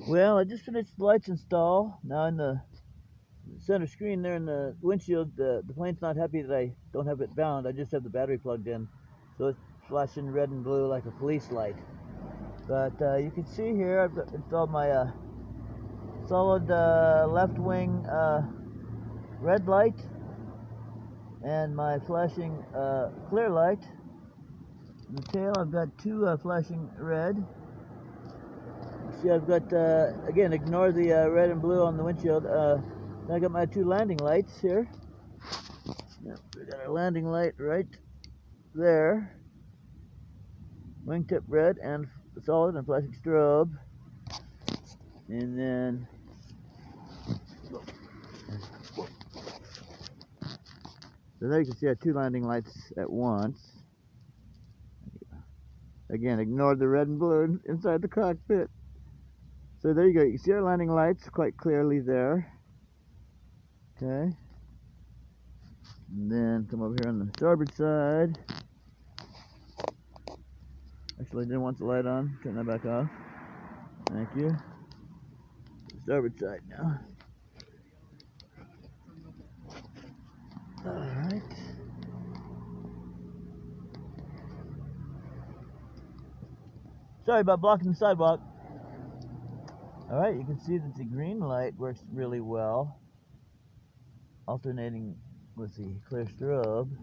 Well, I just finished the lights install. Now in the center screen there in the windshield, the plane's not happy that I don't have it bound. I just have the battery plugged in. So it's flashing red and blue like a police light. But you can see here I've installed my solid left wing red light and my flashing clear light. In the tail I've got two flashing red. See, I've got, again, ignore the red and blue on the windshield. I got my two landing lights here. Yep, we got our landing light right there. Wingtip red and solid and flashing strobe. And then, so there you can see I have two landing lights at once. Again, ignore the red and blue inside the cockpit. So there you go. You can see our landing lights quite clearly there. Okay. And then come over here on the starboard side. Actually, I didn't want the light on. Turn that back off. Thank you. Starboard side now. Alright. Sorry about blocking the sidewalk. Alright, you can see that the green light works really well, alternating with the clear strobe.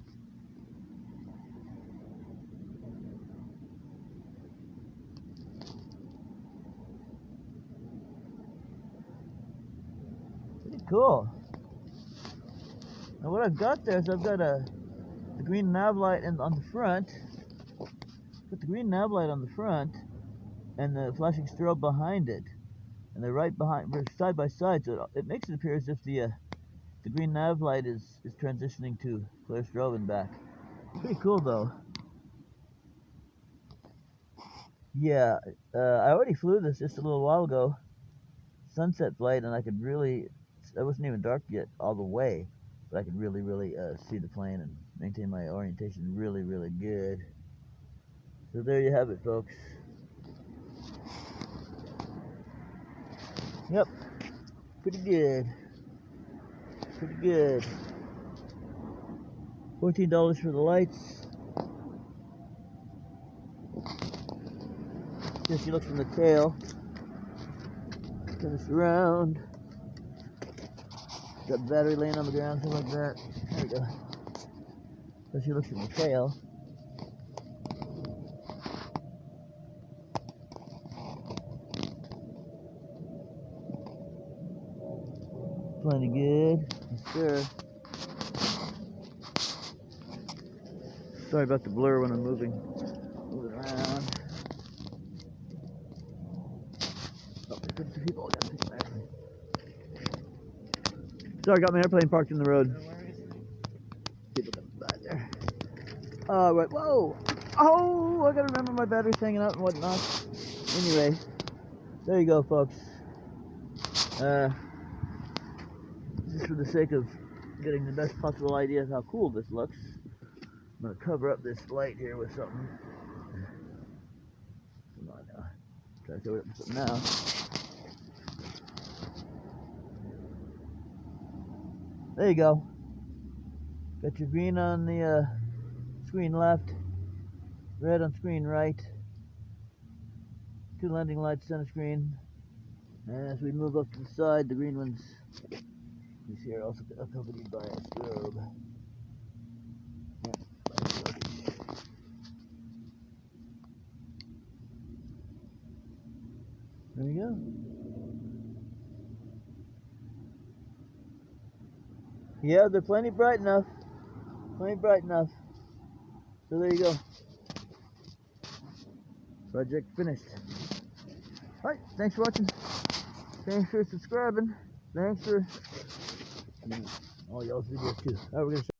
Pretty cool. Now what I've got there is I've got the green nav light on the front. Put the green nav light on the front and the flashing strobe behind it. And they're right behind, we're side by side, so it makes it appear as if the green nav light is transitioning to clear strobe and back. Pretty cool though. Yeah, I already flew this just a little while ago, sunset flight, and I could really, it wasn't even dark yet all the way, but I could really see the plane and maintain my orientation really good. So there you have it, folks. Yep, pretty good. Pretty good. $14 for the lights. Just you look from the tail. Turn this around. Got battery laying on the ground, something like that. There we go. Just you look from the tail. Plenty good. Yes, sir. Sorry about the blur when I'm moving around. Oh, there's some people. I gotta pick my airplane. Sorry, I got my airplane parked in the road. People coming by there. Right. Whoa! Oh, I gotta remember my battery's hanging out and whatnot. Anyway, there you go, folks. Just for the sake of getting the best possible idea of how cool this looks, I'm going to cover up this light here with something. Come on now. Try to cover it up with something now. There you go. Got your green on the screen left, red on screen right. Two landing lights center screen. And as we move up to the side, the green ones, you see, are also accompanied by a strobe. There we go. Yeah, they're plenty bright enough. Plenty bright enough. So there you go. Project finished. Alright, thanks for watching. Thanks for subscribing. Thanks for all y'all's videos too. Alright, we're gonna